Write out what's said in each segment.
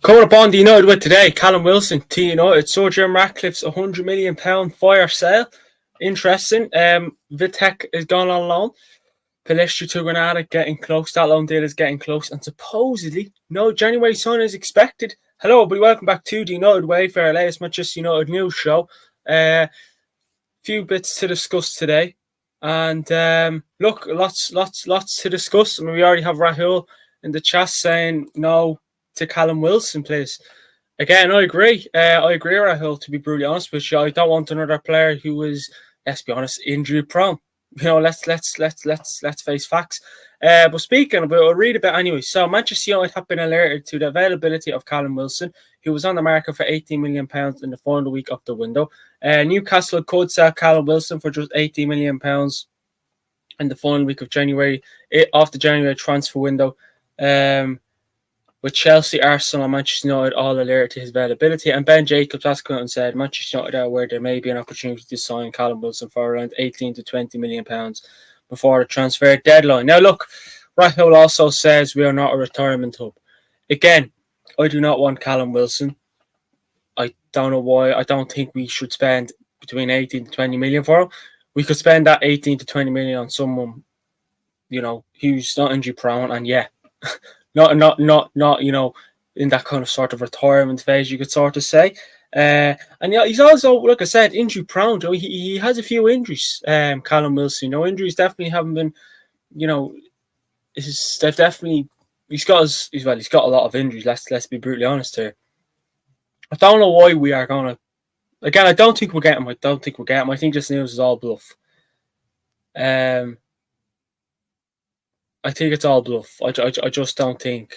Coming up on the United with today, Callum Wilson, to United, Sir Jim Ratcliffe's £100 million fire sale. Interesting. Vitek is going on loan. Palestra to Granada getting close. That loan deal is getting close. And supposedly, no January sign is expected. Hello, everybody. Welcome back to the United Way for our latest Manchester United news show. Few bits to discuss today. And look, lots to discuss. I mean, we already have Rahul in the chat saying no to Callum Wilson, please. Again, I agree. Rahul, to be brutally honest with you. I don't want another player who is, let's be honest, injury prone. You know, let's face facts. But speaking of it, I'll read a bit anyway. So Manchester United have been alerted to the availability of Callum Wilson, who was on the market for £18 million in the final week of the window. Newcastle could sell Callum Wilson for just £18 million in the final week of January, off the January transfer window. With Chelsea, Arsenal and Manchester United all alerted to his availability. And Ben Jacobs has come out and said Manchester United are aware there may be an opportunity to sign Callum Wilson for around £18 to £20 million before the transfer deadline. Now look, Rahul also says we are not a retirement hub. Again, I do not want Callum Wilson. I don't know why. I don't think we should spend between 18 to 20 million for him. We could spend that 18 to 20 million on someone, you know, who's not injury prone, and yeah, not you know, in that kind of sort of retirement phase, you could sort of say. And yeah, he's also, like I said, injury prone. He has a few injuries. Callum Wilson, you know, injuries definitely haven't been, you know, he's got a lot of injuries. Let's be brutally honest here. I don't know why we are gonna. Again, I don't think we'll get him. I think this news is all bluff. I think it's all bluff. I just don't think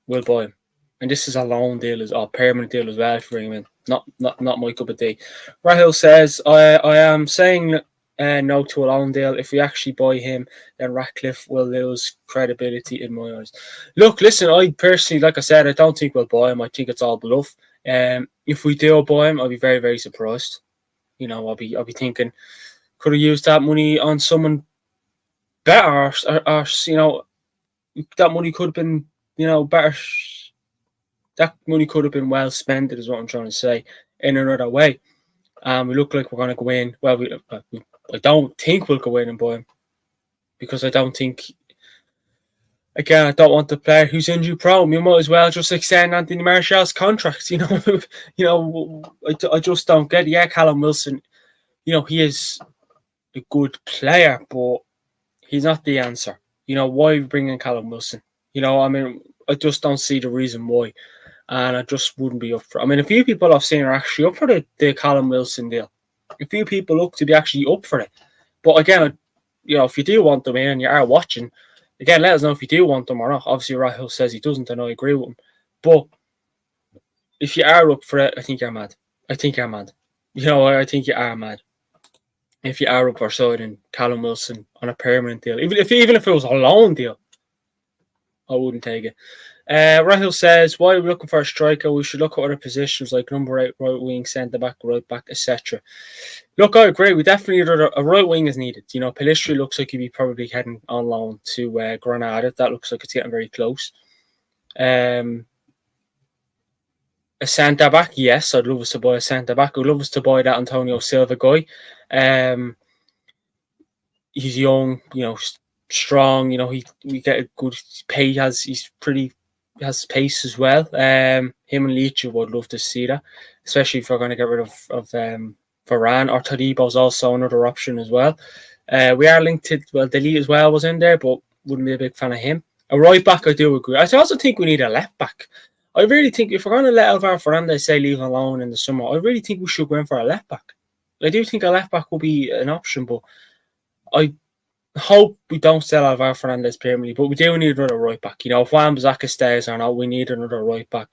we'll buy him. And this is a loan deal, a permanent deal as well for him. Not my cup of tea. Rahul says, I am saying no to a loan deal. If we actually buy him, then Ratcliffe will lose credibility in my eyes. Look, listen, I personally, like I said, I don't think we'll buy him. I think it's all bluff. If we do buy him, I'll be very, very surprised. You know, I'll be thinking, could have used that money on someone better, or you know, that money could have been, you know, better. That money could have been well spent, is what I'm trying to say, in another way. We look like we're going to go in. Well, I don't think we'll go in and buy him, because I don't think. Again, I don't want the player who's injury prone. You might as well just extend Anthony Martial's contract. You know, I just don't get it. Yeah, Callum Wilson, you know, he is a good player, but he's not the answer. You know, why bring in Callum Wilson? You know, I mean, I just don't see the reason why. And I just wouldn't be up for it. I mean, a few people I've seen are actually up for the Callum Wilson deal. A few people look to be actually up for it. But again, you know, if you do want them in and you are watching, again, let us know if you do want them or not. Obviously, Rahul says he doesn't, and I agree with him. But if you are up for it, I think you're mad. You know, I think you are mad. If you are up for signing Callum Wilson on a permanent deal, even if it was a loan deal, I wouldn't take it. Rahul says, why are we looking for a striker? We should look at other positions like number 8, right wing, centre back, right back, etc. Look, I agree. We definitely need a right wing is needed. You know, Palestra looks like he'd be probably heading on loan to Granada. That looks like it's getting very close. A centre back, yes, I'd love us to buy a centre back. I'd love us to buy that Antonio Silva guy. He's young, you know, strong. You know, we get a good pay. Has pace as well. Him and Leach, would love to see that, especially if we're going to get rid of Varane. Or Todibo's also another option as well. We are linked to, well, Delete as well was in there, but wouldn't be a big fan of him. A right back, I do agree. I also think we need a left back. I really think if we're going to let Alvaro Fernandez say leave alone in the summer, I really think we should go in for a left back. I do think a left back will be an option, but I hope we don't sell Alvaro Fernandez permanently, but we do need another right back. You know, if Wan-Bissaka stays or not, we need another right back.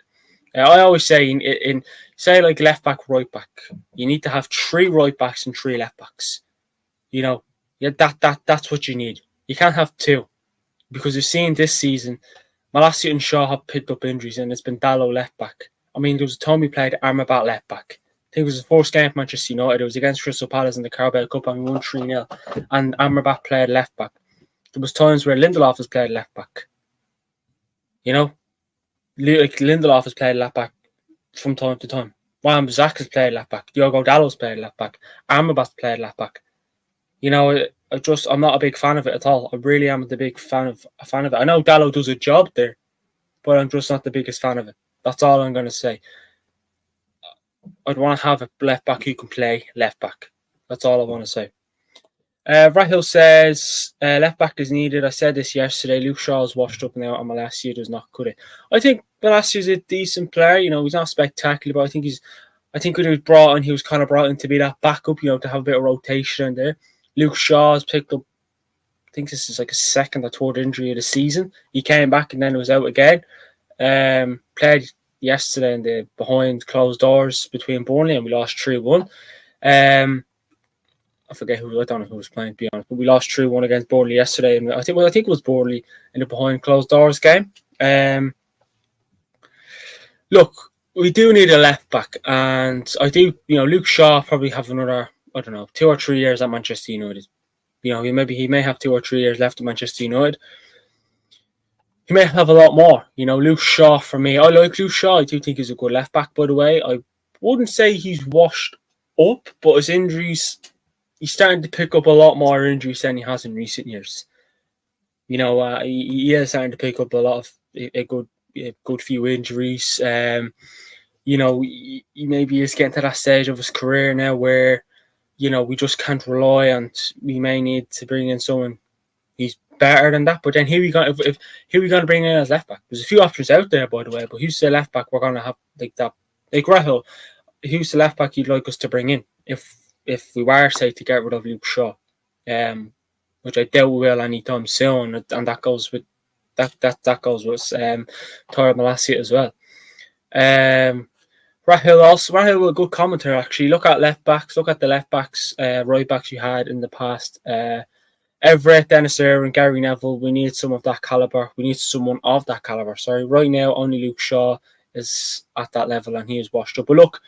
I always say in say like left back, right back, you need to have 3 right backs and 3 left backs. You know, yeah, that's what you need. You can't have 2, because we've seen this season, Malacia and Shaw have picked up injuries, and it's been Dallo left back. I mean, there was a time we played Amrabat left back. I think it was his first game for Manchester United. It was against Crystal Palace in the Carabao Cup, and we won 3-0. And Amrabat played left back. There was times where Lindelof has played left back. You know, Like Lindelof has played left back from time to time. Wan-Bissaka has played left back. Diogo Dalot's played left back. Amrabat's played left back. You know, I'm not a big fan of it at all. I really am the big fan of it. I know Dalot does a job there, but I'm just not the biggest fan of it. That's all I'm going to say. I'd want to have a left back who can play left back. That's all I want to say. Rahil says left back is needed. I said this yesterday. Luke Shaw's washed up now, and Malacia does not cut it. I think Malacia's a decent player. You know, he's not spectacular, but I think when he was brought in, he was kind of brought in to be that backup. You know, to have a bit of rotation in there. Luke Shaw's picked up. I think this is like a second or third injury of the season. He came back and then was out again. Played yesterday in the behind closed doors between Burnley, and we lost 3-1. I don't know who was playing, to be honest, but we lost 3-1 against Burnley yesterday. And I think it was Burnley in the behind closed doors game. Look, we do need a left back, and I do. You know, Luke Shaw probably have another, 2 or 3 years at Manchester United. You know, he may have 2 or 3 years left at Manchester United. He may have a lot more. You know, Luke Shaw, for me, I like Luke Shaw. I do think he's a good left back, by the way. I wouldn't say he's washed up, but his injuries, he's starting to pick up a lot more injuries than he has in recent years. You know, he is starting to pick up a lot of a good few injuries. You know, he maybe is getting to that stage of his career now where, you know, we just can't rely on. We may need to bring in someone who's better than that. But then who we going to bring in as left back? There's a few options out there, by the way. But who's the left back we're going to have like that? Like Rahil, who's the left back you'd like us to bring in if we were, say, to get rid of Luke Shaw, which I doubt we will anytime soon, and that goes with Tyrell Malacia as well. Rahil, a good commentator actually. Look at the left backs, right backs you had in the past. Everett, Dennis Irwin, Gary Neville. We need some of that caliber. We need someone of that caliber. Sorry, right now only Luke Shaw is at that level, and he is washed up. But look,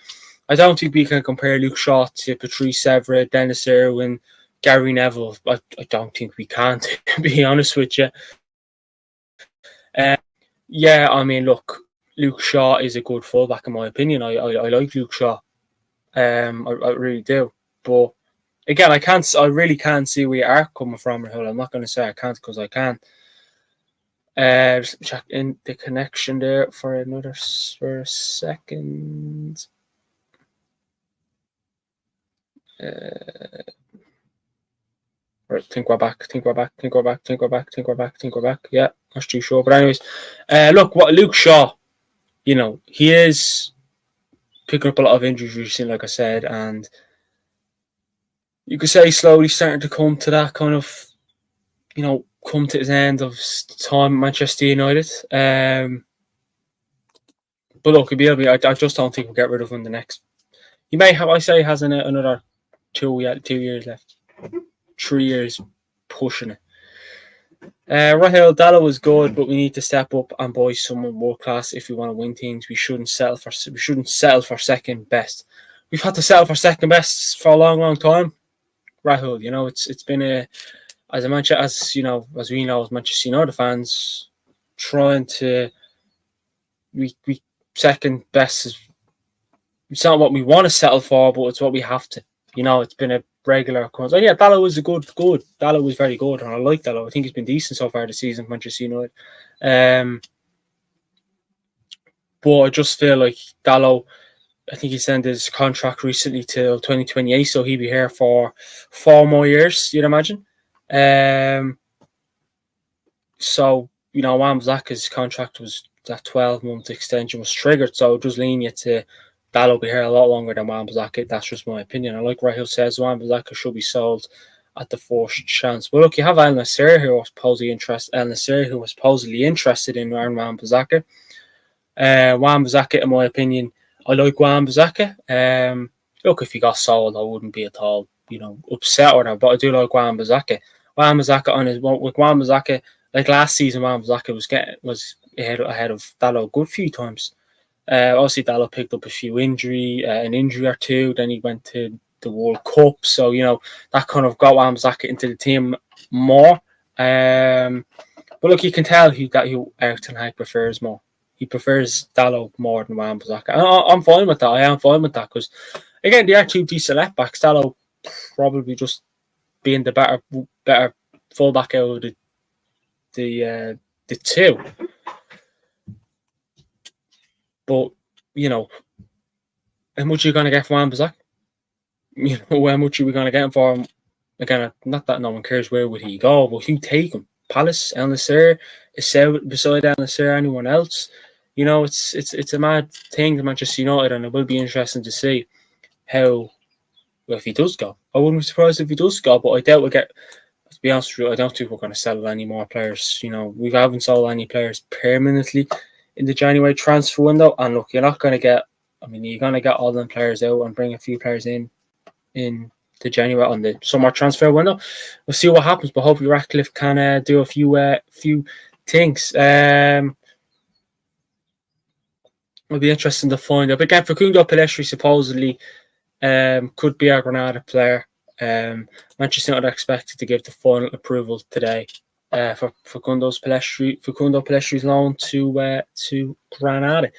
I don't think we can compare Luke Shaw to Patrice Evra, Dennis Irwin, Gary Neville. I don't think we can, to be honest with you. Yeah, I mean, look, Luke Shaw is a good fullback in my opinion. I like Luke Shaw. I really do. But again, I really can't see where you are coming from, Rahul. I'm not going to say I can't because I can. Just check in the connection there for a second. Right, think we're back. Yeah, not too sure. But anyways, look, what Luke Shaw, you know, he is picking up a lot of injuries recently, like I said, and you could say he's slowly starting to come to that kind of, you know, come to his end of time at Manchester United. But look, I just don't think we'll get rid of him the next. He may have, he has another 2 years left. 3 years pushing it. Rahil, Dalot was good, but we need to step up and buy someone world class if we want to win things. We shouldn't settle for second best. We've had to settle for second best for a long, long time. Rahil, you know, it's been as we know as Manchester United fans, trying to we second best is, it's not what we want to settle for, but it's what we have to. You know, it's been a regular occurrence. And yeah, Dalot was good. Dalot was very good, and I like Dalot. I think he's been decent so far this season for Manchester United. But I just feel like Dalot, I think he signed his contract recently till 2028, so he'll be here for 4 more years, you'd imagine. So, you know, Wan-Bissaka's contract was that 12-month extension was triggered, so it does lean you to Dalot will be here a lot longer than Wan-Bissaka. That's just my opinion. And like Rahil says, Wan-Bissaka should be sold at the first chance. But look, you have Al-Nassr who was supposedly interested in Wan-Bissaka. Wan-Bissaka, in my opinion, I like Wan-Bissaka. Look, if he got sold, I wouldn't be at all, you know, upset or that. But I do like Wan-Bissaka. Wan-Bissaka, like last season, Wan-Bissaka was ahead of Dalot a good few times. Obviously, Dalot picked up an injury or two. Then he went to the World Cup, so you know that kind of got Wan-Bissaka into the team more. But look, you can tell who Eric Ten Hag prefers more. he prefers Dalot more than Wan-Bissaka. And I'm fine with that. I am fine with that because, again, they are two decent left backs. Dalot probably just being the better fullback out of the two. But, you know, how much are you going to get for Wan-Bissaka? You know, how much are we going to get him for him? Again, not that no one cares where would he go, but who take him? Palace, El Nasser, is beside El Nasser anyone else? You know, it's a mad thing to Manchester United, and it will be interesting to see how, well, if he does go. I wouldn't be surprised if he does go, but I doubt we'll get, to be honest with you, I don't think we're going to sell any more players. You know, we haven't sold any players permanently in the January transfer window, and look, you're not going to get, I mean, you're going to get all them players out and bring a few players in the January on the summer transfer window. We'll see what happens, but hopefully Ratcliffe can do a few things. It'll be interesting to find out. But again, Facundo Pellistri supposedly could be our Granada player. Manchester United are expected to give the final approval today for Facundo Pellistri's loan to Granada.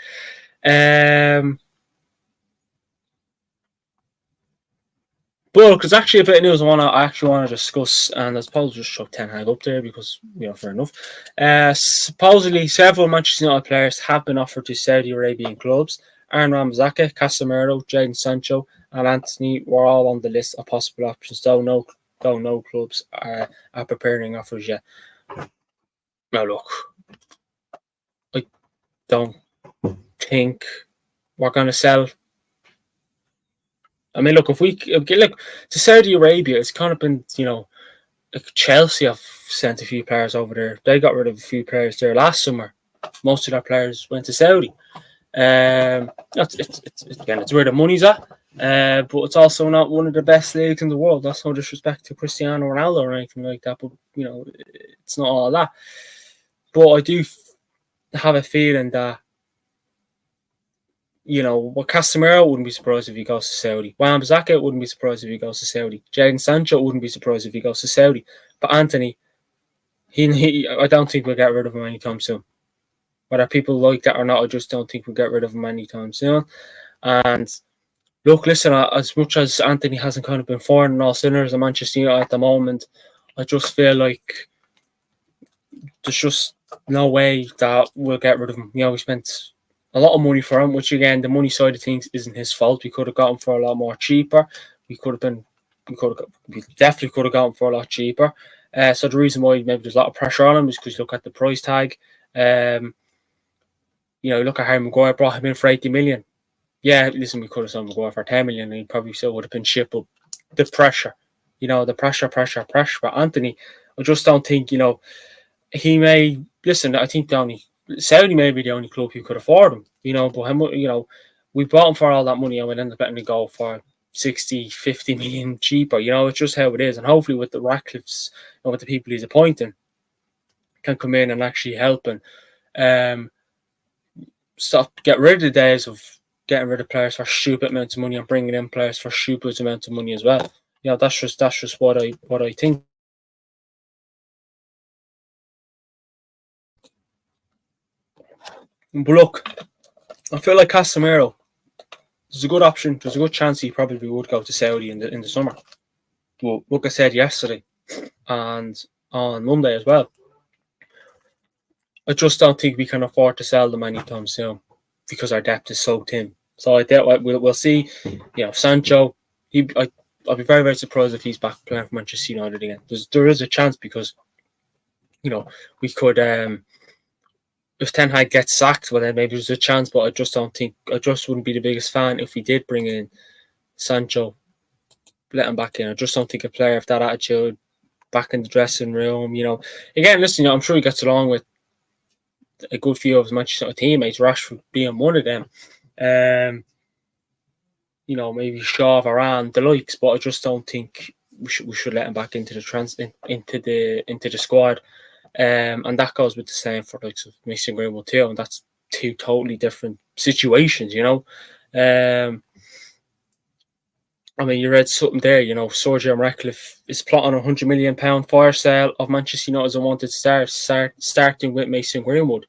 But there's actually a bit of news I actually want to discuss, and I suppose just show Ten Hag up there because, you know, fair enough. Supposedly, several Manchester United players have been offered to Saudi Arabian clubs. Aaron Ramsdale, Casemiro, Jadon Sancho, and Antony were all on the list of possible options, though no clubs are preparing offers yet. Now, look, I don't think we're going to sell. I mean, look, if we look to Saudi Arabia, it's kind of been, you know, like Chelsea have sent a few players over there. They got rid of a few players there last summer. Most of their players went to Saudi. It's where the money's at, but it's also not one of the best leagues in the world. That's no disrespect to Cristiano Ronaldo or anything like that, but, you know, it's not all that. But I do have a feeling that, you know, Casemiro wouldn't be surprised if he goes to Saudi. Wan-Bissaka wouldn't be surprised if he goes to Saudi. Jadon Sancho wouldn't be surprised if he goes to Saudi. But Antony, I don't think we'll get rid of him anytime soon. Whether people like that or not, I just don't think we'll get rid of him anytime soon. And look, listen, as much as Antony hasn't kind of been firing on all cylinders in Manchester United at the moment, I just feel like there's just no way that we'll get rid of him. You know, we spent a lot of money for him, which, again, the money side of things isn't his fault. We could have got him for a lot more cheaper. We definitely could have got him for a lot cheaper. So the reason why maybe there's a lot of pressure on him is because you look at the price tag. You know, look at Harry Maguire, brought him in for 80 million. Yeah, listen, we could have sold Maguire for 10 million and he probably still would have been shit, but the pressure, you know, the pressure. But Antony, I just don't think, you know, he may, listen, I think Saudi may be the only club who could afford him, you know, but you know, we bought him for all that money and we'd end up letting him go for 60, 50 million cheaper. You know, it's just how it is. And hopefully with the Ratcliffe's and with the people he's appointing, can come in and actually help and get rid of the days of getting rid of players for stupid amounts of money and bringing in players for stupid amounts of money as well. You know, that's just what I think. But look, I feel like Casemiro, there's a good option. There's a good chance he probably would go to Saudi in the summer. But like I said yesterday and on Monday as well, I just don't think we can afford to sell them anytime soon because our depth is so thin. So I doubt we'll see. You know, Sancho. I'll be very, very surprised if he's back playing for Manchester United again. There is a chance because, you know, we could. If Ten Hag gets sacked, well then maybe there's a chance. But I just wouldn't be the biggest fan if we did bring in Sancho, let him back in. I just don't think a player of that attitude back in the dressing room. You know, again, listen, you know, I'm sure he gets along with a good few of his Manchester United teammates, Rashford being one of them. You know, maybe Shaw, Varane, the likes, but I just don't think we should let him back into the squad. And that goes with the same for likes of Mason Greenwood too, and that's two totally different situations, you know. I mean, you read something there, you know, Sir Jim Ratcliffe is plotting a £100 million fire sale of Manchester United as a wanted starting with Mason Greenwood.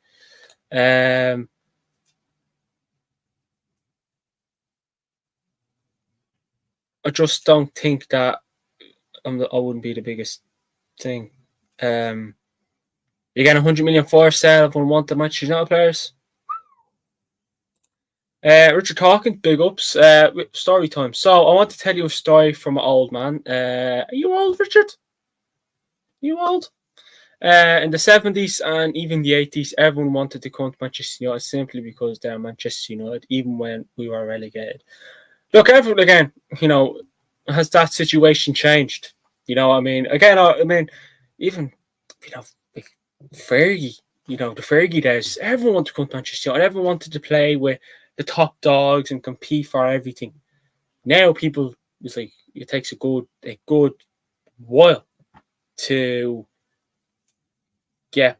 I just don't think that I wouldn't be the biggest thing. You get 100 million for sale of unwanted Manchester United players. Richard Hawkins, big ups. Story time. So I want to tell you a story from an old man. Are you old, Richard? You old? In the 70s and even the 80s, everyone wanted to come to Manchester United simply because they're Manchester United, even when we were relegated. Look, everyone again, has that situation changed? I mean, again, I mean, even, like Fergie, the Fergie days, everyone wanted to come to Manchester United. Everyone wanted to play with the top dogs and compete for everything. Now people, it's like, it takes a good while to get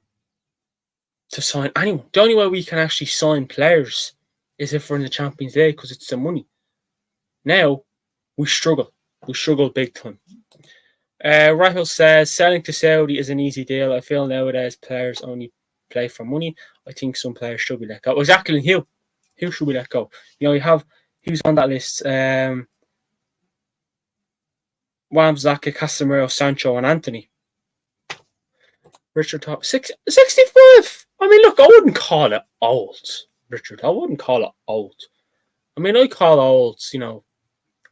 to sign anyone. The only way we can actually sign players is if we're in the Champions League because it's the money. Now, we struggle. We struggle big time. Rahul says, selling to Saudi is an easy deal. I feel nowadays players only play for money. I think some players should be let go. Exactly, Hugh. Who should we let go? You have, who's on that list? Wamzaka, Casemiro, Sancho, and Anthony. Richard Top 65. I mean, look, I wouldn't call it old, Richard. I wouldn't call it old. I mean, I call it old,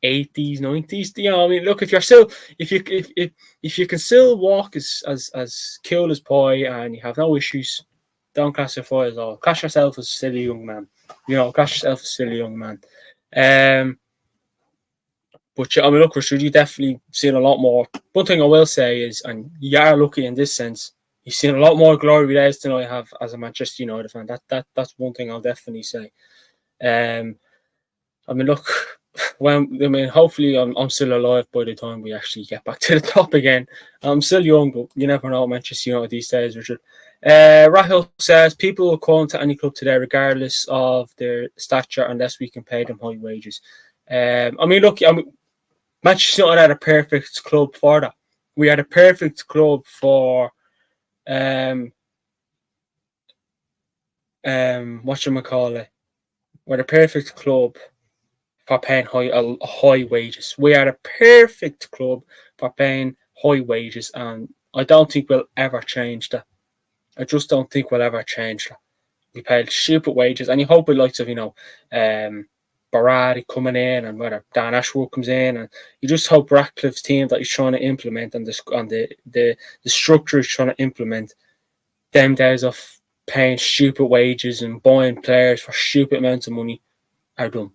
80s, 90s. I mean, look, if you can still walk as cool as pie and you have no issues, don't classify as old. Class yourself as still a young man. Class yourself as still a young man. But I mean, look, Richard, you definitely seen a lot more. One thing I will say is, and you are lucky in this sense, you've seen a lot more glory days than I have as a Manchester United fan. That's one thing I'll definitely say. I mean, look, hopefully I'm still alive by the time we actually get back to the top again. I'm still young, but you never know Manchester United these days, Richard. Rahul says people will come to any club today, regardless of their stature, unless we can pay them high wages. I mean, look, Manchester United are a perfect club for that. We are a perfect club for whatchamacallit. We're the perfect club for paying high wages. We are a perfect club for paying high wages, and I don't think we'll ever change that. I just don't think we'll ever change that. We pay stupid wages, and you hope with likes of Baradi coming in, and whether Dan Ashworth comes in, and you just hope Ratcliffe's team that he's trying to implement and the structure he's trying to implement, them days of paying stupid wages and buying players for stupid amounts of money are done.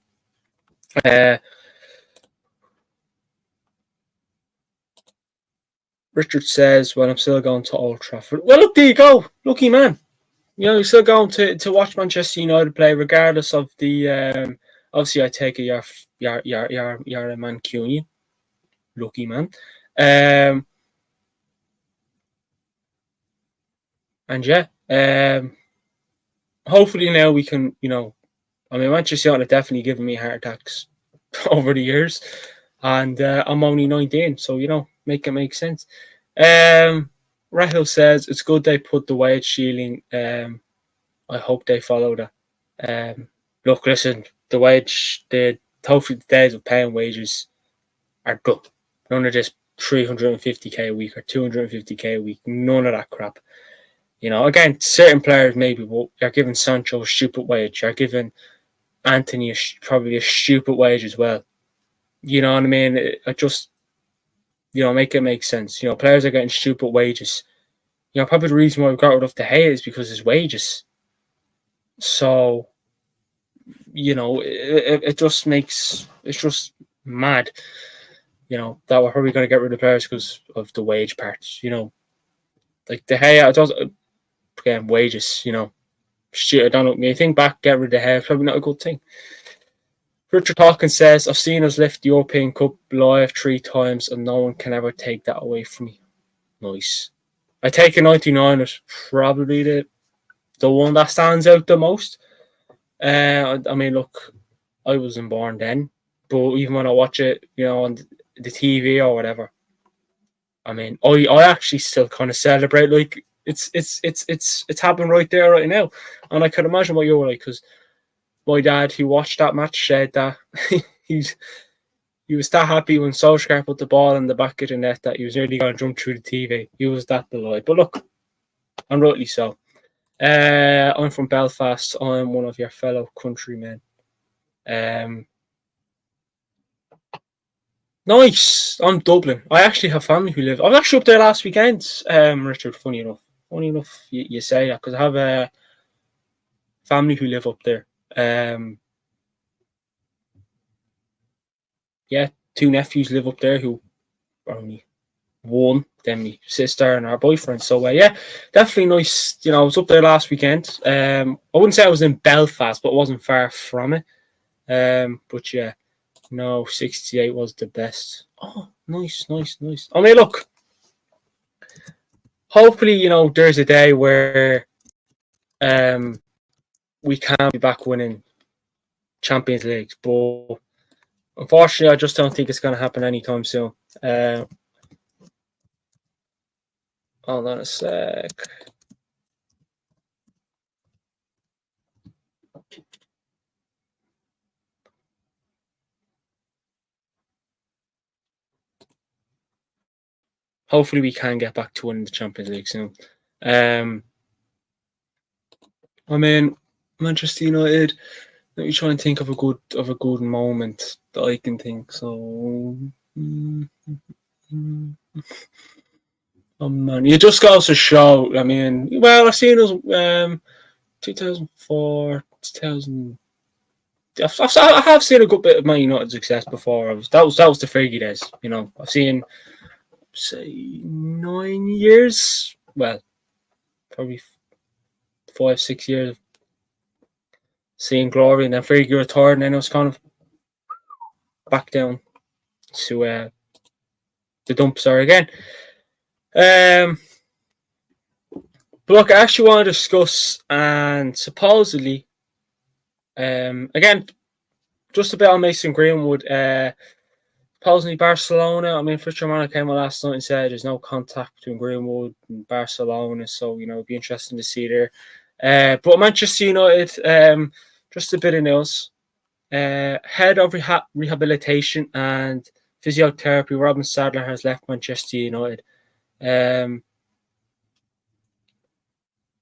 Richard says, well, I'm still going to Old Trafford. Well, look, there you go. Lucky man. You're still going to watch Manchester United play, regardless of the. Obviously, I take it you're a Mancunian. Lucky man. And yeah, hopefully now we can, I mean, Manchester United definitely given me heart attacks over the years, and I'm only 19, so make it make sense. Rahul says it's good they put the wage ceiling. I hope they follow that. Look, listen, the wage, hopefully the days of paying wages are done. None of this 350k a week or 250k a week. None of that crap. Again, certain players maybe, but you're giving Sancho a stupid wage. You're giving Anthony probably a stupid wage as well. You know what I mean? I just, make it make sense. Players are getting stupid wages. Probably the reason why we got rid of De Gea is because his wages. So, it just makes, it's just mad, that we're probably going to get rid of players because of the wage parts, like De Gea, it does, again, wages, shit, I don't know, when you think back, get rid of De Gea, probably not a good thing. Richard Hawkins says, I've seen us lift the European Cup live 3 times and no one can ever take that away from me. Nice. I take a 99 as probably the one that stands out the most. I mean, look, I wasn't born then, but even when I watch it, on the TV or whatever, I mean, I actually still kind of celebrate like it's happening right there, right now, and I can imagine what you're like, because my dad, who watched that match, said that He was that happy when Solskjaer put the ball in the back of the net that he was nearly going to jump through the TV. He was that delighted. But look, and rightly so. I'm from Belfast. I'm one of your fellow countrymen. Nice. I'm Dublin. I actually have family who live. I was actually up there last weekend, Richard. Funny enough. You say that because I have a family who live up there. Yeah, 2 nephews live up there who are only one, then my sister and our boyfriend. So yeah, definitely nice. I was up there last weekend. I wouldn't say I was in Belfast, but it wasn't far from it. But yeah, no, 68 was the best. Oh, nice. I mean, look, hopefully, there's a day where we can be back winning Champions Leagues, but unfortunately, I just don't think it's going to happen anytime soon. Hold on a sec. Hopefully, we can get back to winning the Champions League soon. I mean, Manchester United. Let me try and think of a good moment that I can think. So, oh man, you just goes to show. I mean, well, I've seen us 2004, 2000. I have seen a good bit of Man United success before. That was the Fergie days. I've seen say 9 years. Well, probably 5-6 years of seeing glory, and then Fergie retired, and then it was kind of back down to the dumps are again. But look, I actually want to discuss, and supposedly, again, just a bit on Mason Greenwood. Supposedly Barcelona. I mean, Fritz Romano came on last night and said there's no contact between Greenwood and Barcelona, so it'd be interesting to see there. But Manchester United, just a bit of news. Head of rehabilitation and physiotherapy, Robin Sadler has left Manchester United.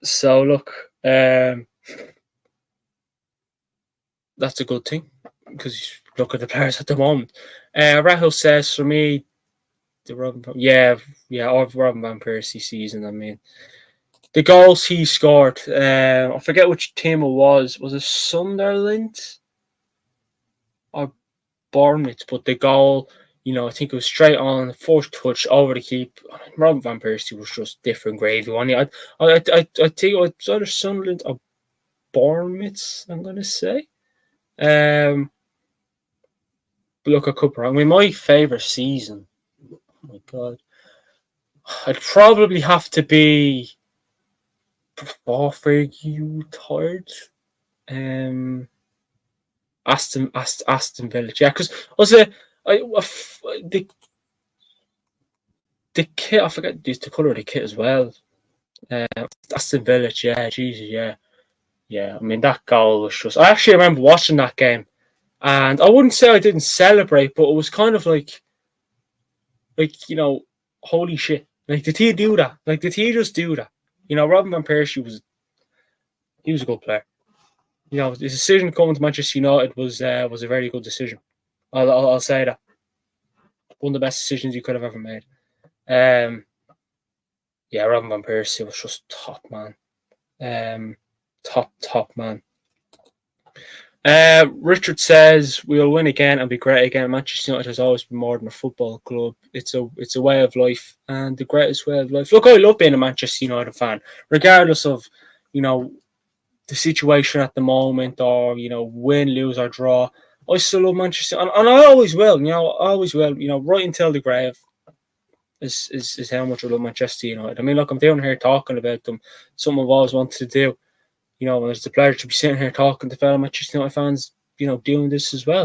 So look, that's a good thing because you look at the players at the moment. Rahul says for me, the Robin van Persie season. I mean, the goals he scored. I forget which team it was. Was it Sunderland or Bournemouth? But the goal, I think it was straight on, first touch over the keep. Robin van Persie was just different gravy. I think it was either Sunderland or Bournemouth, I'm going to say. But look, I could be wrong. I mean, my favourite season, oh my God, I'd probably have to be before Fergie retired. Aston Villa, yeah, because the kit, I forget the colour of the kit as well. Aston Villa, yeah, Jesus, yeah. I mean, that goal was just. I actually remember watching that game, and I wouldn't say I didn't celebrate, but it was kind of like holy shit! Like, did he do that? Like, did he just do that? Robin van Persie was a good player. His decision coming to Manchester United was a very good decision. I'll say that. One of the best decisions you could have ever made. Robin van Persie was just top man. Top man. Richard says we'll win again and be great again. Manchester United has always been more than a football club. It's a way of life, and the greatest way of life. Look, I love being a Manchester United fan, regardless of the situation at the moment, or win, lose, or draw. I still love Manchester, and I always will. Right until the grave. Is how much I love Manchester United. I mean, look, I'm down here talking about them. Something I've always wanted to do. And it's a pleasure to be sitting here talking to fellow Manchester United fans. Doing this as well.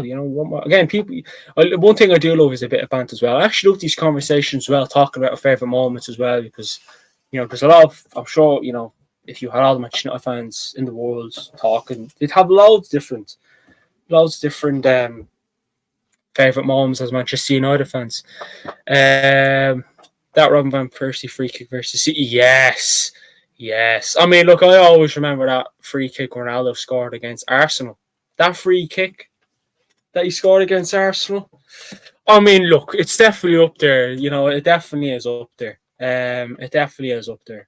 Again, people. One thing I do love is a bit of banter as well. I actually love these conversations as well, talking about our favourite moments as well, because there's a lot of. I'm sure if you had all the Manchester United fans in the world talking, they'd have loads of different favourite moments as Manchester United fans. That Robin van Persie free kick versus City, yes. I mean, look, I always remember that free kick Ronaldo scored against Arsenal. That free kick that he scored against Arsenal. I mean, look, it's definitely up there. You know, it definitely is up there. It definitely is up there.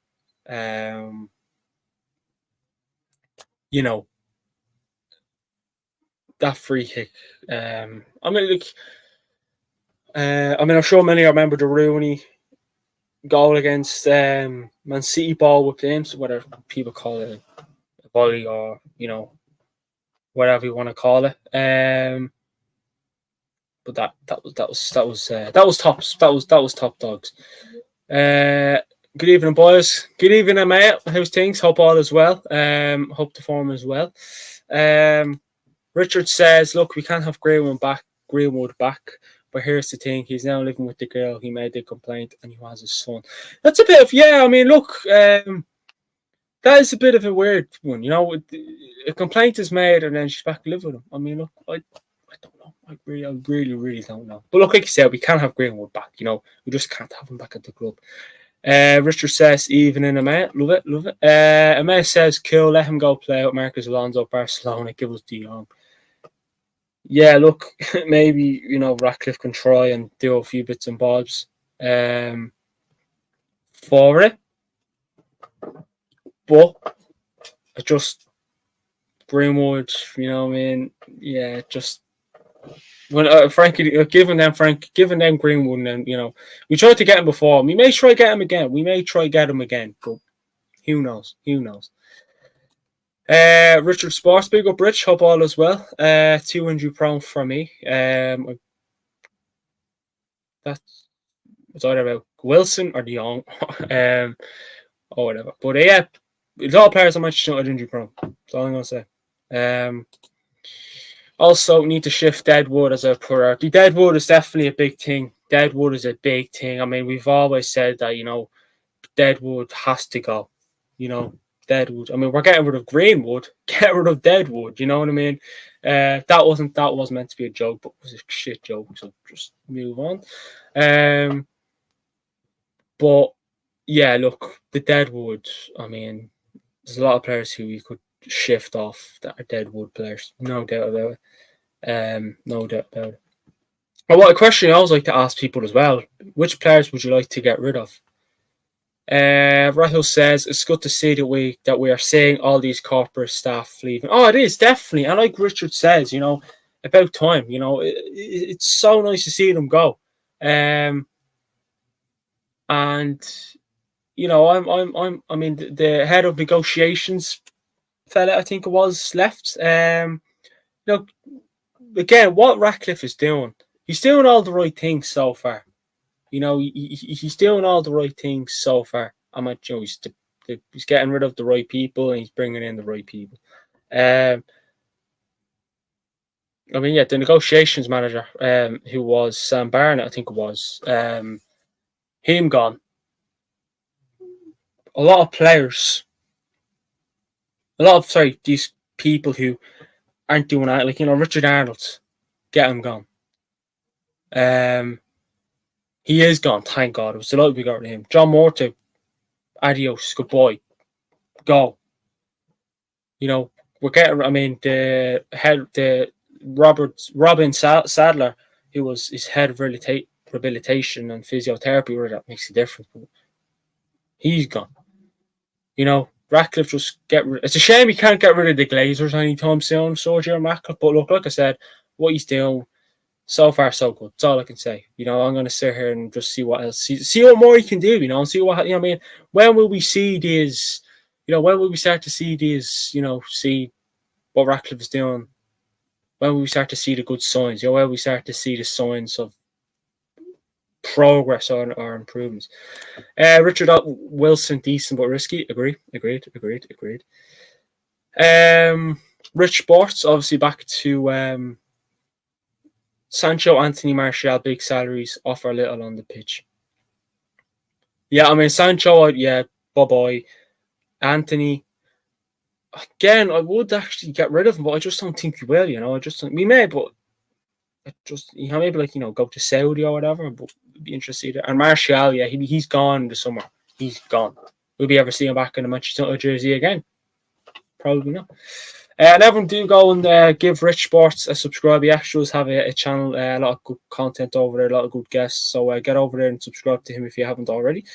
You know, that free kick. I mean, like, I'm sure many remember the Rooney goal against Man City ball with him, so whether people call it a volley or whatever you want to call it. But that was tops. That was top dogs. Good evening, boys. Good evening, mate. How's things? Hope all is well. Hope the form is well. Richard says, "Look, we can't have Greenwood back. But here's the thing: he's now living with the girl. He made the complaint, and he has his son. That's a bit of I mean, look, that is a bit of a weird one. You know, a complaint is made, and then she's back to live with him. I mean, look, I don't know. I really don't know. But look, like you said, we can't have Greenwood back. You know, we just can't have him back at the club." Richard says, "Evening, Amaya. Love it. Amaya says, cool, let him go play out Marcus Alonso, Barcelona, give us De Jong." Yeah, look, maybe, Ratcliffe can try and do a few bits and bobs for it. But it just Greenwood, yeah, just when Frankie giving them Greenwood, and we tried to get him before. We may try get him again. But who knows? Richard Sports, big up Rich, hope all as well. 2 injury prone for me. That's it's either about Wilson or De Jong, or whatever. But yeah, it's all players on Manchester United injury prone. That's all I'm gonna say. Also need to shift Deadwood as a priority. Deadwood is definitely a big thing. I mean, we've always said that Deadwood has to go. Deadwood. I mean, we're getting rid of Greenwood. Get rid of Deadwood. You know what I mean? That was meant to be a joke, but it was a shit joke. So just move on. But yeah, look, the Deadwood. I mean, there's a lot of players who you could shift off that are Deadwood players. No doubt about it. No doubt about it. But what a question I always like to ask people as well: which players would you like to get rid of? Rahul says it's good to see that we are seeing all these corporate staff leaving. Oh, it is definitely, and like Richard says, about time. It's so nice to see them go. And I mean, the head of negotiations fella, I think it was, left. Again, what Ratcliffe is doing, he's doing all the right things so far. He's doing all the right things so far. He's getting rid of the right people and he's bringing in the right people. I mean, yeah, the negotiations manager, who was Sam Barnett, I think it was, him gone. A lot of players, these people who aren't doing that, like, Richard Arnold, get him gone. He is gone, thank God. It was delighted we got rid of him. John Morton, adios, goodbye, go. We're getting. I mean, Robin Sadler, who was his head of rehabilitation and physiotherapy, where that makes a difference. But he's gone. Ratcliffe just it's a shame he can't get rid of the Glazers anytime soon, Sergio Ratcliffe. But look, like I said, what he's doing, so far so good. That's all I can say. I'm going to sit here and just see what else, see what more he can do. And see what I mean. When will we see these? When will we start to see these? See what Ratcliffe is doing. When will we start to see the good signs? When will we start to see the signs of progress or improvements? Richard Wilson, decent but risky. Agreed. Rich Sports, obviously back to Sancho, Anthony, Martial, big salaries, offer little on the pitch. Yeah, I mean, Sancho, yeah, bye-bye. Anthony, again, I would actually get rid of him, but I just don't think we will, I just think we may, but just maybe like go to Saudi or whatever, but it'd be interested. And Martial, yeah, he's gone in the summer. He's gone. Will we ever see him back in the Manchester United jersey again? Probably not. And everyone do go and give Rich Sports a subscribe. He actually does have a channel, a lot of good content over there, a lot of good guests. So get over there and subscribe to him if you haven't already.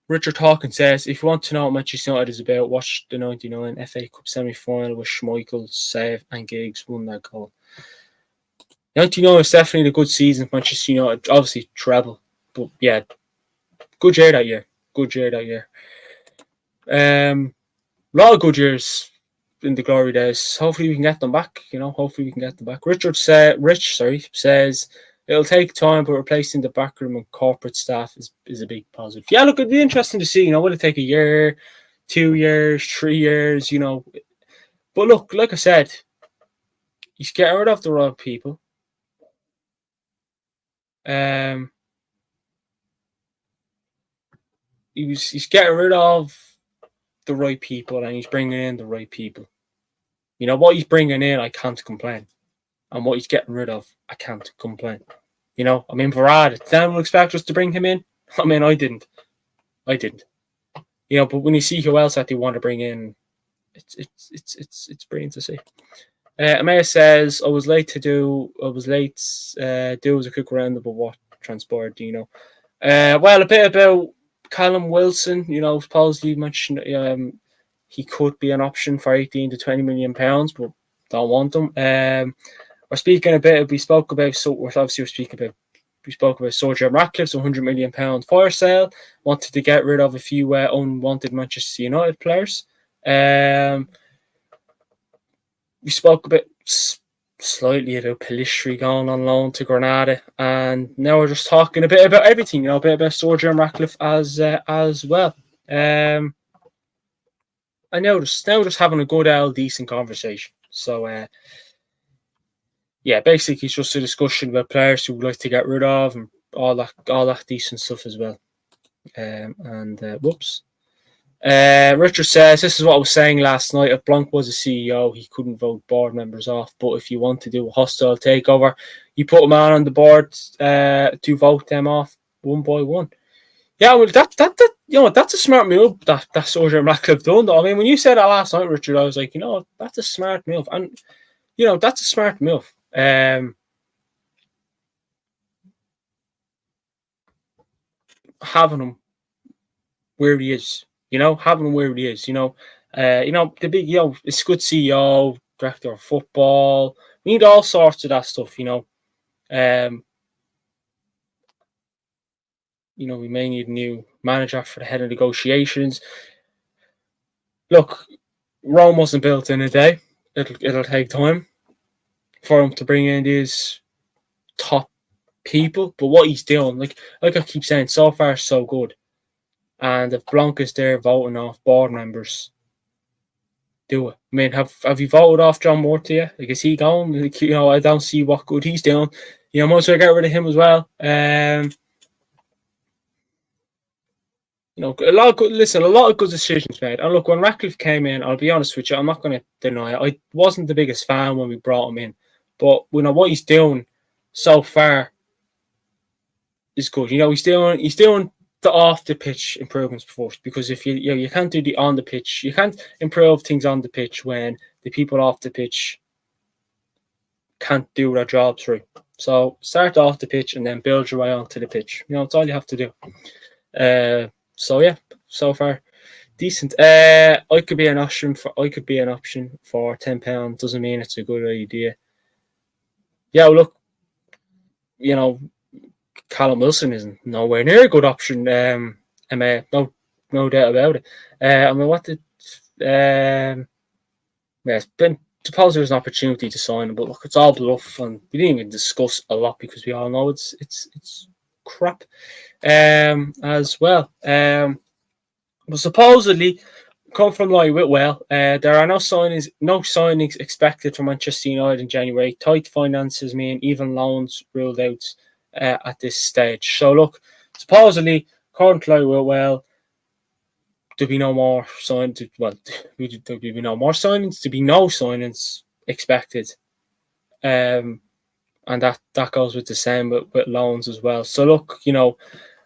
Richard Hawkins says, if you want to know what Manchester United is about, watch the 99 FA Cup semi-final with Schmeichel, Save and Giggs won that goal. 99 is definitely a good season for Manchester United. Obviously, treble. But yeah, good year that year. A lot of good years in the glory days. Hopefully we can get them back. Rich says it'll take time, but replacing the backroom and corporate staff is a big positive. Yeah, look, it'd be interesting to see. Will it take a year, 2 years, 3 years? But look, like I said, he's getting rid of the wrong people. He's getting rid of the right people, and he's bringing in the right people. What he's bringing in, I can't complain, and what he's getting rid of, I can't complain. Varane, did anyone expect us to bring him in? I didn't. But when you see who else that they want to bring in, it's brilliant to see. Amaya says, I was late. Do was a quick roundup of what transpired. Do you know? Well, a bit about Callum Wilson. Supposedly mentioned he could be an option for 18 to 20 million pounds, but don't want him. We're speaking a bit. We spoke about Sergeant Ratcliffe's 100 million pound fire sale. Wanted to get rid of a few unwanted Manchester United players. We spoke a bit slightly about Pelistri going on loan to Granada, and now we're just talking a bit about everything. A bit about Sergeant Ratcliffe as well. And now just having a good, decent conversation. So. Yeah, basically it's just a discussion about players who would like to get rid of and all that decent stuff as well. Whoops. Richard says, this is what I was saying last night. If Blanc was a CEO, he couldn't vote board members off. But if you want to do a hostile takeover, you put a man on the board to vote them off one by one. Yeah, well, that's a smart move that Sergeant Ratcliffe done. When you said that last night, Richard, I was like, that's a smart move. And, that's a smart move. Having him where he is, the big, it's good CEO, director of football. We need all sorts of that stuff, we may need a new manager for the head of negotiations. Look, Rome wasn't built in a day. It'll take time for him to bring in these top people, but what he's doing, like I keep saying, so far so good. And if Blanc is there voting off board members, do it. Have you voted off John Morty yet? Is he gone? I don't see what good he's doing. Might as well get rid of him as well. A lot of good decisions made. And look, when Ratcliffe came in, I'll be honest with you, I'm not going to deny it. I wasn't the biggest fan when we brought him in, but what he's doing so far is good. He's doing the off the pitch improvements first, because if you can't do the on the pitch, you can't improve things on the pitch when the people off the pitch can't do their jobs right. So start off the pitch and then build your way onto the pitch. It's all you have to do. So yeah, so far decent. I could be an option for £10. Doesn't mean it's a good idea. Yeah, well, look, Callum Wilson is nowhere near a good option. No doubt about it. It's been suppose there's an opportunity to sign him, but look, it's all bluff, and we didn't even discuss a lot because we all know it's crap. As well. But supposedly, come from Lloyd Whitwell, there are no signings expected from Manchester United in January. Tight finances mean even loans ruled out at this stage. So look, supposedly, according to Lloyd Whitwell, there'll be no more signings. Well, there'll be no more signings. There'll be no signings expected And that goes with the same with loans as well. So look,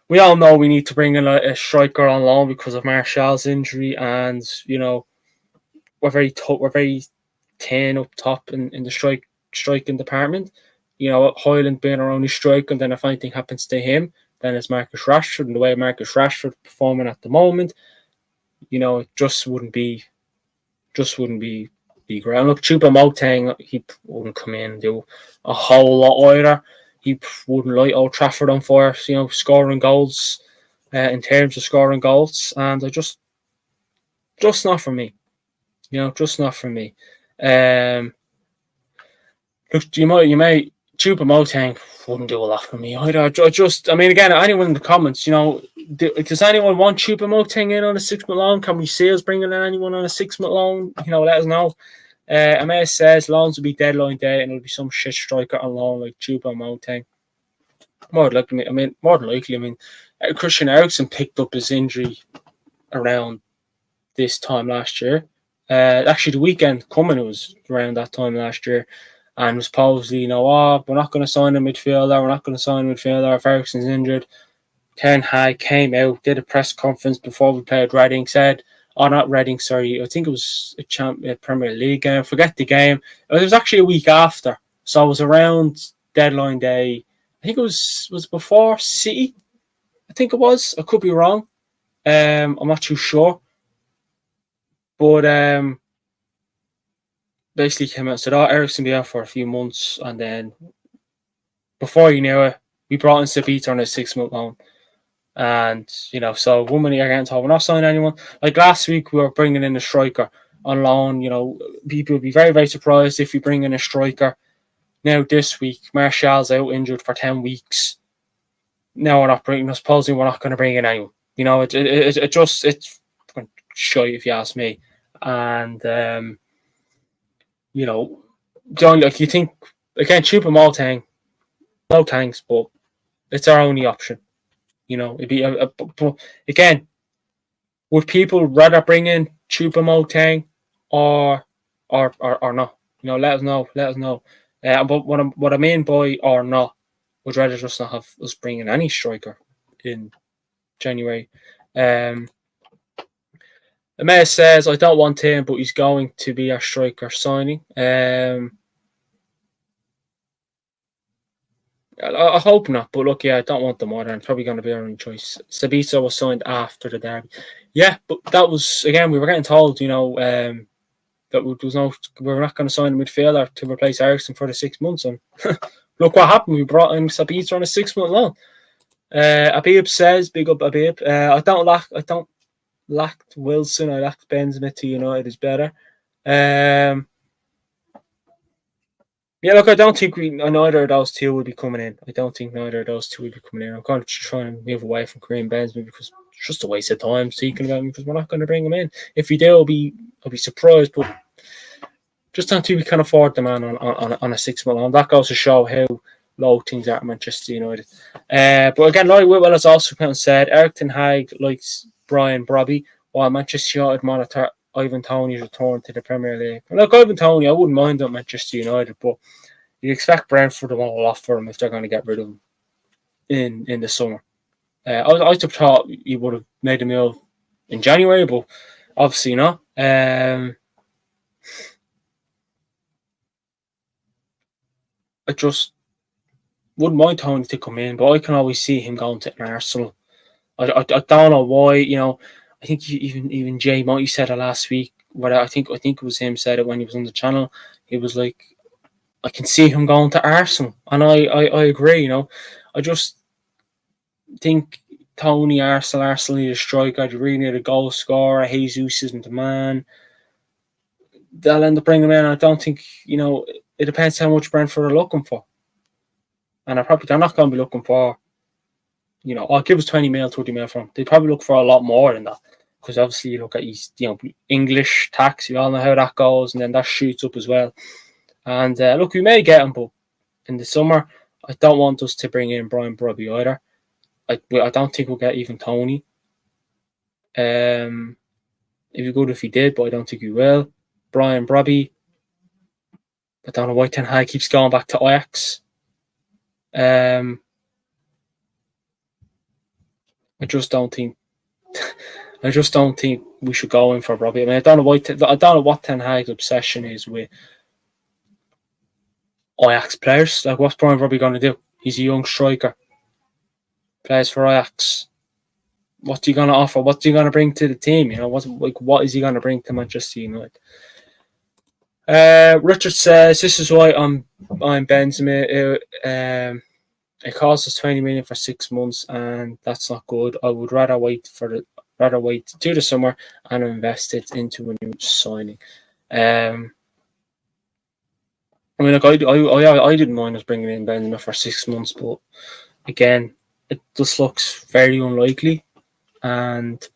we all know we need to bring in a striker on loan because of Martial's injury, and we're very thin up top in the striking department. Hoyland being our only striker, and then if anything happens to him, then it's Marcus Rashford. And the way Marcus Rashford performing at the moment, it just wouldn't be great. And look, Choupo-Moting, he wouldn't come in and do a whole lot either. He wouldn't light Old Trafford on fire, scoring goals in terms of scoring goals. And I just not for me. Just not for me. Look, you may Choupo-Moting wouldn't do a lot for me either. Again, anyone in the comments, does anyone want Choupo-Moting in on a 6-month loan? Can we see us bringing in anyone on a 6-month loan? Let us know. Amaya says loans will be deadline day and it'll be some shit striker on loan like Choupo-Moting. More than likely. Christian Eriksen picked up his injury around this time last year. Actually, the weekend coming, it was around that time last year, and was supposedly, we're not going to sign a midfielder. If Eriksen's injured. Ten Hag came out, did a press conference before we played Reading, said, not Reading, sorry, I think it was a Premier League game, forget the game. It was actually a week after, so it was around deadline day. I think it was before City, I think it was. I could be wrong. I'm not too sure. But basically came out and said, Eriksen be out for a few months, and then before you knew it, we brought in Sabitzer on a 6-month loan. And, so 1 minute you're getting told we're not signing anyone. Like last week, we were bringing in a striker on loan. People would be very, very surprised if we bring in a striker. Now this week, Martial's out injured for 10 weeks. Now we're not bringing, supposedly we're not going to bring in anyone. It's shy if you ask me. And, John, like you think, again, Choupo-Moting, no thanks, but it's our only option. It'd be again. Would people rather bring in Choupo-Moting or not? Let us know. But what I mean by or not, would rather just not have us bring in any striker in January. Amaya says, I don't want him, but he's going to be our striker signing. I hope not, but look, I don't want them either. It's probably going to be our only choice. Sabitzer was signed after the derby. Yeah, but that was, again, we were getting told, that we're not going to sign a midfielder to replace Eriksen for the 6 months. And look what happened. We brought in Sabitzer on a 6-month loan. Abib says, big up Abib. I don't lack Wilson. I lack Benzema to United is better. Yeah, look, I don't think neither of those two will be coming in. I'm kind of trying to move away from Karim Benzema because it's just a waste of time speaking about him because we're not going to bring him in. If we do, I'll be surprised, but just until we can afford the man on a 6-month loan. That goes to show how low things are at Manchester United. But again, Lloyd Whitwell has also come out and said Erik ten Hag likes Brian Brobby, while Manchester United monitor Ivan Toney's return to the Premier League. Look, Ivan Toney, I wouldn't mind at Manchester United, but you expect Brentford to want a lot for him if they're going to get rid of him in the summer. I thought he would have made a move in January, but obviously not. I just wouldn't mind Toney to come in, but I can always see him going to Arsenal. I don't know why, I think even Jay Monty said it last week. But I think it was him said it when he was on the channel. He was like, I can see him going to Arsenal, and I agree. I just think Toney, Arsenal need a striker. You really need a goal scorer. Jesus isn't the man. They'll end up bringing him in. I don't think it depends how much Brentford are looking for, and they're not going to be looking for. I'll give us 20 mil, 30 mil from him. They probably look for a lot more than that. Because obviously you look at his, English tax, you all know how that goes, and then that shoots up as well. And look, we may get him, but in the summer, I don't want us to bring in Brian Brobby either. I don't think we'll get even Toney. It'd be good if he did, but I don't think he will. Brian Brobby, I don't know why Ten Hag keeps going back to Ajax. I just don't think. I just don't think we should go in for Robbie. I mean, I don't know what Ten Hag's obsession is with Ajax players. Like, what's Brian Robbie going to do? He's a young striker, plays for Ajax. What's he going to offer? What's he going to bring to the team? You know, what is he going to bring to Manchester United? Richard says this is why I'm Benzema. It costs us 20 million for 6 months, and that's not good. I would rather wait to the summer and invest it into a new signing. I mean, like I didn't mind us bringing in Benzema for 6 months, but again, it just looks very unlikely. And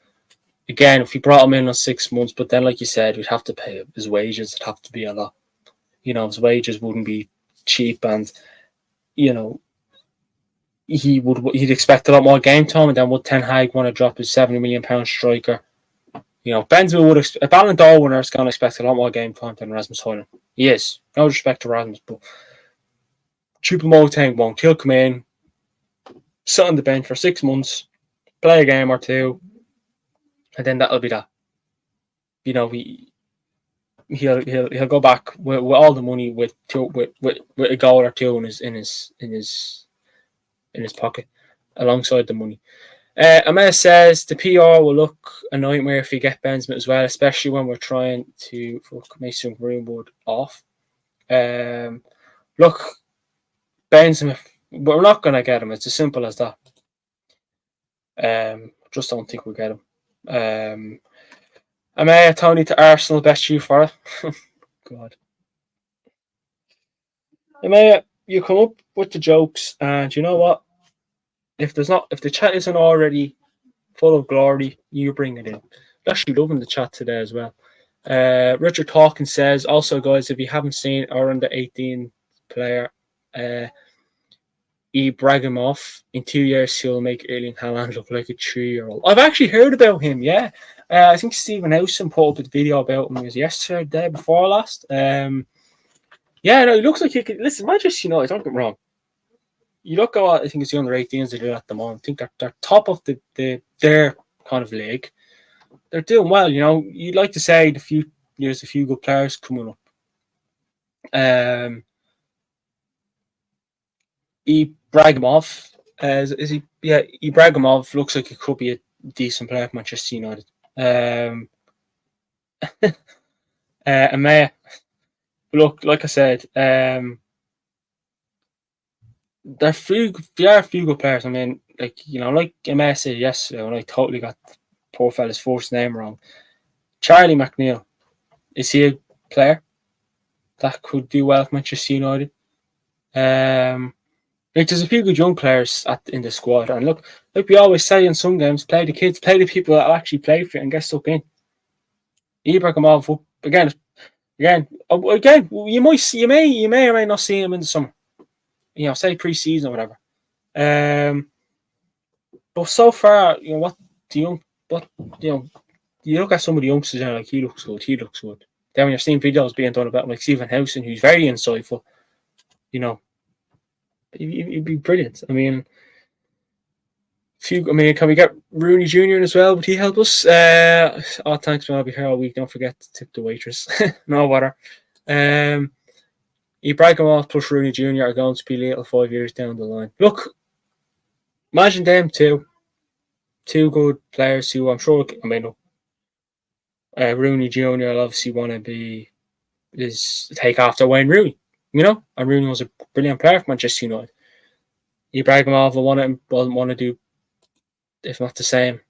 again, if we brought him in on 6 months, but then, like you said, we'd have to pay his wages. It'd have to be a lot. You know, his wages wouldn't be cheap, and you know, he'd expect a lot more game time. And then would Ten Hag want to drop his £70 million striker? You know, Benzema would a Ballon d'Or winner is going to expect a lot more game time than Rasmus Højlund. He is. No respect to Rasmus, but Choupo-Moting won't. He'll come in, sit on the bench for 6 months, play a game or two, and then that'll be that. You know, he'll go back with all the money with a goal or two in his pocket, alongside the money. Amaya says the PR will look a nightmare if we get Benzema as well, especially when we're trying to make some Greenwood off. Look, Benzema, we're not going to get him. It's as simple as that. Just don't think we'll get him. Amaya, Tony to Arsenal, best you for it. God. Amaya, you come up with the jokes, and you know what? If the chat isn't already full of glory, you bring it in. Actually loving the chat today as well. Richard Hawkins says, also guys, if you haven't seen our under 18 player, Ibrahimov, in 2 years he'll make Erling Haaland look like a 3-year-old. I've actually heard about him, yeah. I think Stephen Howson put up a video about him. It was yesterday, the day before last. Yeah, no, he looks like he could. Listen, Manchester United, don't get me wrong. You look at what I think it's the under 18s they do at the moment. I think they're top of their kind of league. They're doing well, you know. You'd like to say there's a few good players coming up. Ibrahimov, is he? Yeah, Ibrahimov looks like he could be a decent player for Manchester United. Amaya, look, like I said, there are a few good players. I mean, like, you know, like Amaya said yesterday, when I totally got the poor fella's first name wrong. Charlie McNeil, is he a player that could do well for Manchester United? Like, there's a few good young players in the squad, and look, like we always say in some games, play the kids, play the people that actually play for it and get stuck in. Ibrahimov, again, you may or may not see him in the summer. You know, say pre-season or whatever. But so far, you know, you look at some of the youngsters and like he looks good. Then when you're seeing videos being done about him, like Stephen Howson, who's very insightful, you know, he'd be brilliant. I mean, can we get Rooney Jr. in as well? Would he help us? Thanks, man. I'll be here all week. Don't forget to tip the waitress. No water. Ibrahimov plus Rooney Jr. are going to be little 5 years down the line. Look, imagine them two good players who I'm sure, I mean, Rooney Jr. will obviously want to take after Wayne Rooney, you know, and Rooney was a brilliant player for Manchester United. Ibrahimov will want to do, if not the same,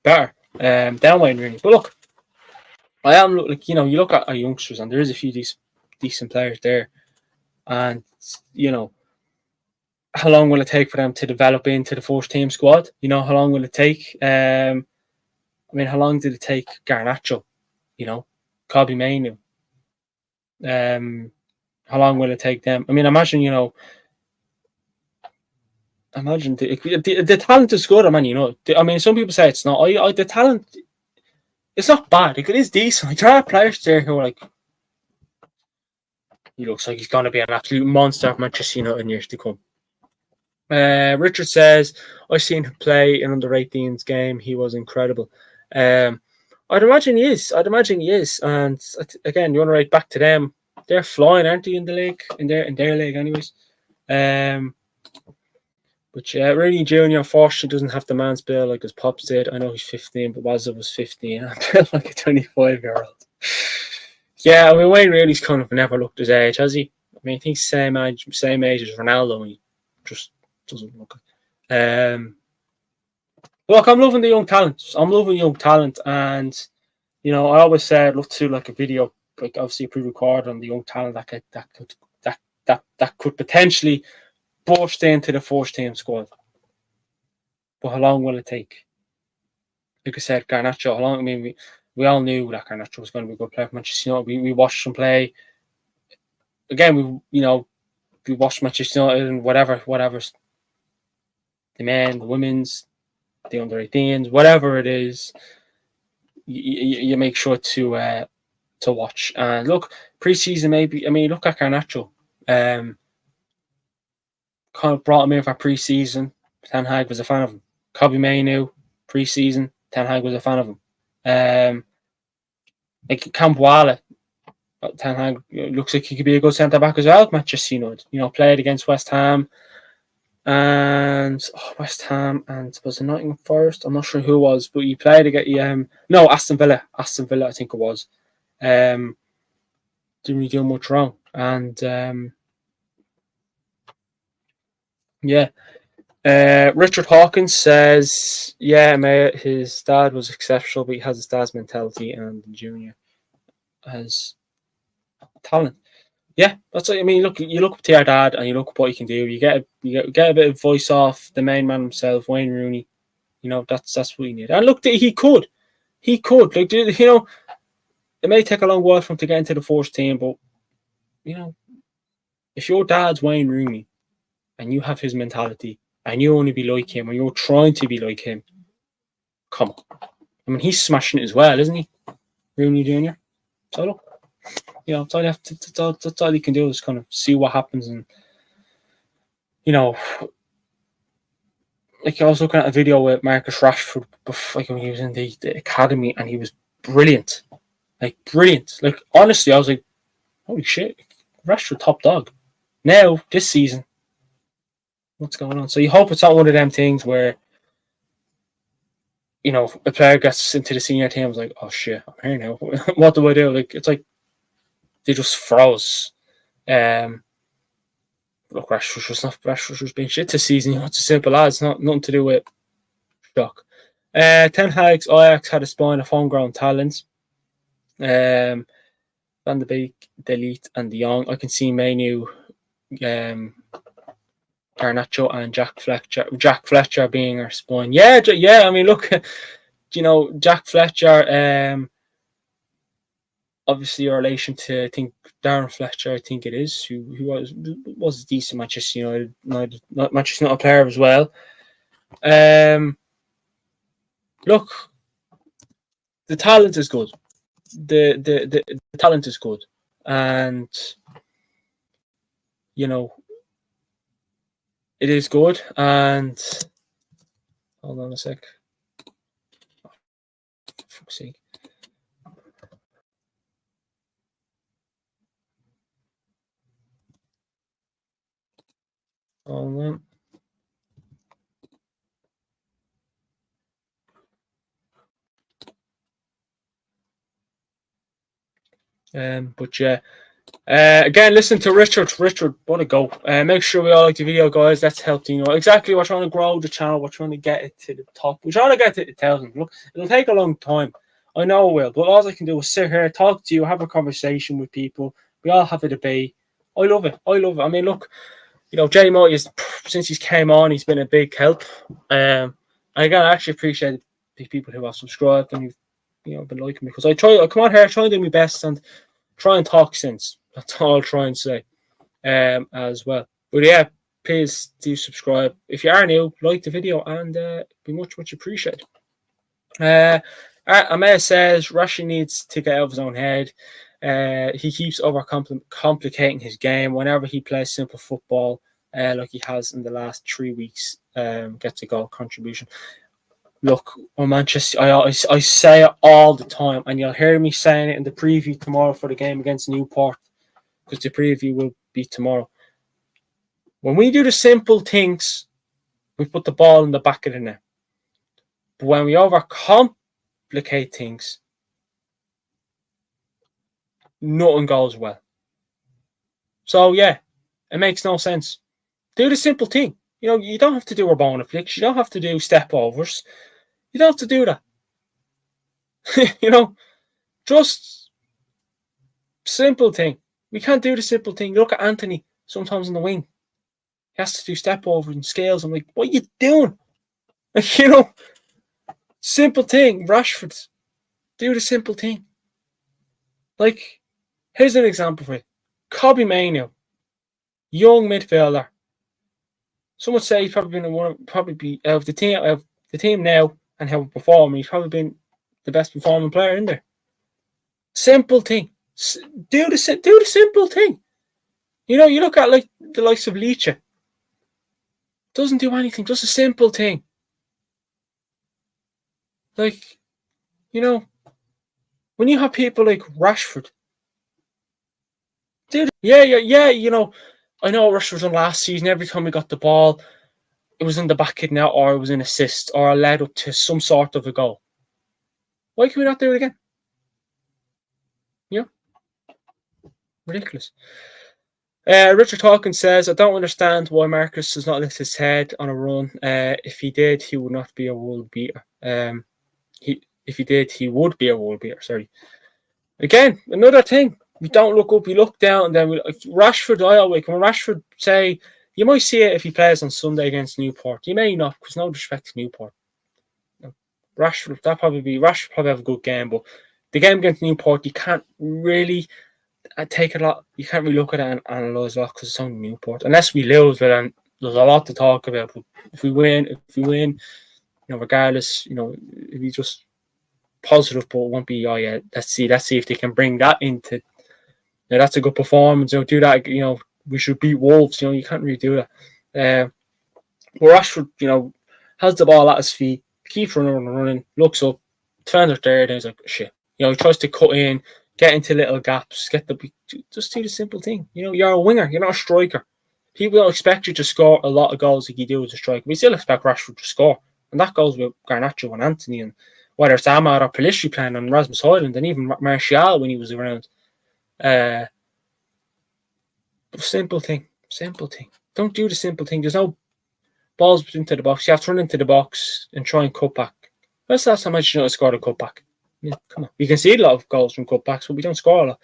better than Wayne Rooney. But look, you look at our youngsters, and there is a few decent players there. And, you know, how long will it take for them to develop into the first team squad? You know, how long will it take? How long did it take Garnacho? You know, Kobe Mainu. How long will it take them? I mean, imagine the talent is good. I mean, you know, some people say it's not. The talent, it's not bad. It is decent. Like, there are players there who are like, he looks like he's going to be an absolute monster at Manchester United in years to come. Richard says, I seen him play in under 18s game. He was incredible. I'd imagine he is. And again, you want to write back to them. They're flying, aren't they, in the league? In their league, anyways. But yeah, Rooney Jr. unfortunately doesn't have the man's bill like his pops did. I know he's 15, but Wazza was 15. I'm built like a 25-year-old. Yeah, I mean, Wayne Rooney's kind of never looked his age, has he? I mean, I think same age as Ronaldo, and he just doesn't look it. Look, I'm loving the young talent. And you know, I always say I'd love to like a video, like obviously a pre-record on the young talent that could potentially burst into the first team squad. But how long will it take? Like I said, Garnacho, how long? I mean, we all knew that Garnacho was going to be a good player for Manchester United. We watched him play. Again, we watched Manchester United and whatever's the men, the women's, the under 18s, whatever it is, you make sure to watch. And look, preseason maybe. I mean, look at Garnacho. Kind of brought him in for preseason. Ten Hag was a fan of him. Kobe Mainu, preseason. Ten Hag was a fan of him. Like Cambuala, Ten Hag looks like he could be a good centre back as well. Manchester United, played against West Ham, and was it Nottingham Forest? I'm not sure who it was, but he played against Aston Villa. Aston Villa, I think it was. Didn't really do much wrong, and Richard Hawkins says, yeah, mate, his dad was exceptional, but he has his dad's mentality, and the junior has talent. Yeah, that's what I mean. Look, you look up to your dad, and you look up what you can do. You get a bit of voice off the main man himself, Wayne Rooney. That's what you need. And look, he could. Like, it may take a long while for him to get into the first team, but if your dad's Wayne Rooney, and you have his mentality, and you want to be like him, and you're trying to be like him, come on. I mean, he's smashing it as well, isn't he, Rooney Jr.? So look, that's all he can do is kind of see what happens. And like I was looking at a video with Marcus Rashford before, like when he was in the academy, and he was brilliant. Like honestly, I was like, holy shit, Rashford top dog. Now this season, what's going on? So you hope it's not one of them things where a player gets into the senior team, is like, oh shit, I'm here now. What do I do? Like, it's like they just froze. Look, Rashford was being shit this season. It's as simple as, nothing to do with shock. Ten Hag's Ajax had a spine of homegrown talents. Van de Beek, Delete, and De Jong. I can see Mainu, Garnacho, and Jack Fletcher being our spine. Yeah. I mean, look, Jack Fletcher. Obviously, a relation to, I think, Darren Fletcher. I think it is, who was a decent Manchester United player as well. Look, the talent is good. The talent is good, and it is good. And hold on a sec. Oh, for fuck's sake. Hold on. But yeah. Again, listen to Richard. Richard, what a go. Make sure we all like the video, guys. Let's help exactly. We're trying to grow the channel. We're trying to get it to the top. We're trying to get to 1,000. Look, it'll take a long time. I know it will. But all I can do is sit here, talk to you, have a conversation with people. We all have a debate. I love it. I mean, look, Jerry Moy, since he's came on, he's been a big help. I actually appreciate the people who have subscribed and who've been liking me, because I come on here, try and do my best and try and talk sense. That's all I'll try and say as well. But yeah, please do subscribe. If you are new, like the video, and be much appreciated. Amaya says Rashi needs to get out of his own head. He keeps overcomplicating his game whenever he plays simple football, like he has in the last 3 weeks. Gets a goal contribution. Look, Manchester, I say it all the time, and you'll hear me saying it in the preview tomorrow for the game against Newport, because the preview will be tomorrow. When we do the simple things, we put the ball in the back of the net. But when we overcomplicate things, nothing goes well. So yeah, it makes no sense. Do the simple thing. You don't have to do Rabona flicks. You don't have to do step overs. You don't have to do that. Just simple thing. We can't do the simple thing. Look at Anthony sometimes in the wing. He has to do step overs and scales. I'm like, what are you doing? Simple thing. Rashford, do the simple thing. Like, here's an example for you. Kobbie Mainoo, young midfielder. Some would say he's probably been out of the team now and how he performed. He's probably been the best performing player in there. Simple thing. Do the simple thing. You look at like the likes of Leach. Doesn't do anything. Just a simple thing. Like, when you have people like Rashford, dude, yeah. I know Rashford was on last season. Every time we got the ball, it was in the back of the net, or it was an assist, or led up to some sort of a goal. Why can we not do it again? Ridiculous. Richard Hawkins says, I don't understand why Marcus does not lift his head on a run. If he did, he would not be a world beater. If he did, he would be a world beater. Sorry. Again, another thing. We don't look up, we look down, and then Rashford, when Rashford say, you might see it if he plays on Sunday against Newport. You may not, because no disrespect to Newport. Rashford probably have a good game, but the game against Newport, you can't really take a lot. You can't really look at it and analyse a lot because it's only Newport. Unless we lose, then there's a lot to talk about. But if we win, regardless, if we just positive, but it won't be. Oh yeah, let's see if they can bring that into. That's a good performance. Do that. We should beat Wolves. You can't really do that. But Rashford, has the ball at his feet, keeps running, looks up, defender's there, and he's like, shit. He tries to cut in, get into little gaps, just do the simple thing. You're a winger, you're not a striker. People don't expect you to score a lot of goals like you do as a striker. We still expect Rashford to score. And that goes with Garnacho and Anthony, and whether it's Amad or Pelistri playing on Rasmus Højlund, and even Martial when he was around. Simple thing. Don't do the simple thing. There's no balls into the box. You have to run into the box and try and cut back. When's the last time Manchester United scored a cutback? Yeah, come on. We can see a lot of goals from cutbacks, but we don't score a lot.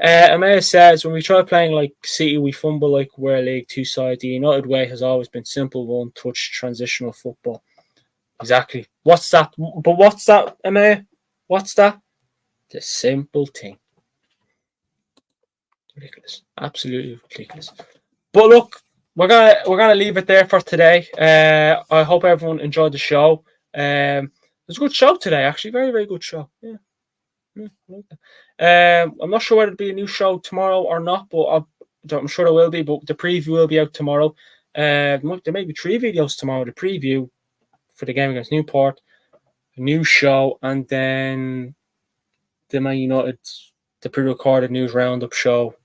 Amaya says, when we try playing like City, we fumble like we're a League 2 side. The United way has always been simple, one-touch, transitional football. Exactly. What's that? But what's that, Amaya? What's that? The simple thing. Ridiculous. Absolutely ridiculous. But look, we're gonna leave it there for today. I hope everyone enjoyed the show. It was a good show today, actually. Very, very good show. Yeah. I'm not sure whether it'll be a new show tomorrow or not, but I'm sure it will be. But the preview will be out tomorrow. There may be 3 videos tomorrow. The preview for the game against Newport, a new show, and then the Man United, the pre-recorded news roundup show.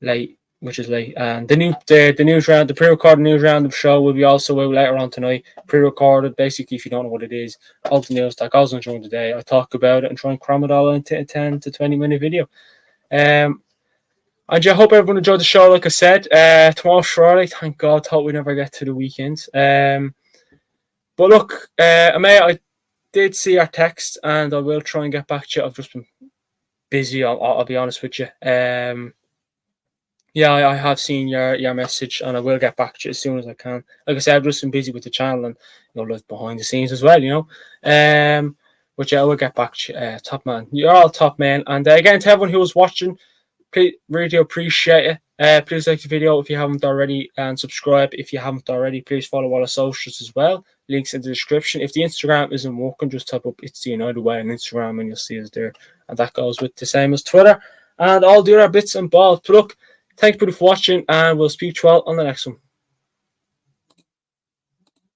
Late, and the pre-recorded news roundup show will be also out later on tonight. Pre-recorded, basically, if you don't know what it is, all the news that goes on during the day, I talk about it and try and cram it all into a 10 to 20 minute video. And I hope everyone enjoyed the show. Like I said, tomorrow's Friday. Thank God. Hope we never get to the weekend. But look, I did see our text, and I will try and get back to you. I've just been busy. I'll be honest with you. Yeah, I have seen your message, and I will get back to you as soon as I can. Like I said, I've just been busy with the channel and like behind the scenes as well. But yeah, I will get back to you, top man. You're all top man. And again, to everyone who was watching, please, really do appreciate it. Please like the video if you haven't already, and subscribe if you haven't already. Please follow all the socials as well. Links in the description. If the Instagram isn't working, just type up It's the United Way on Instagram and you'll see us there. And that goes with the same as Twitter and all the other bits and balls. But look, thank you for watching, and we'll speak to you all on the next one.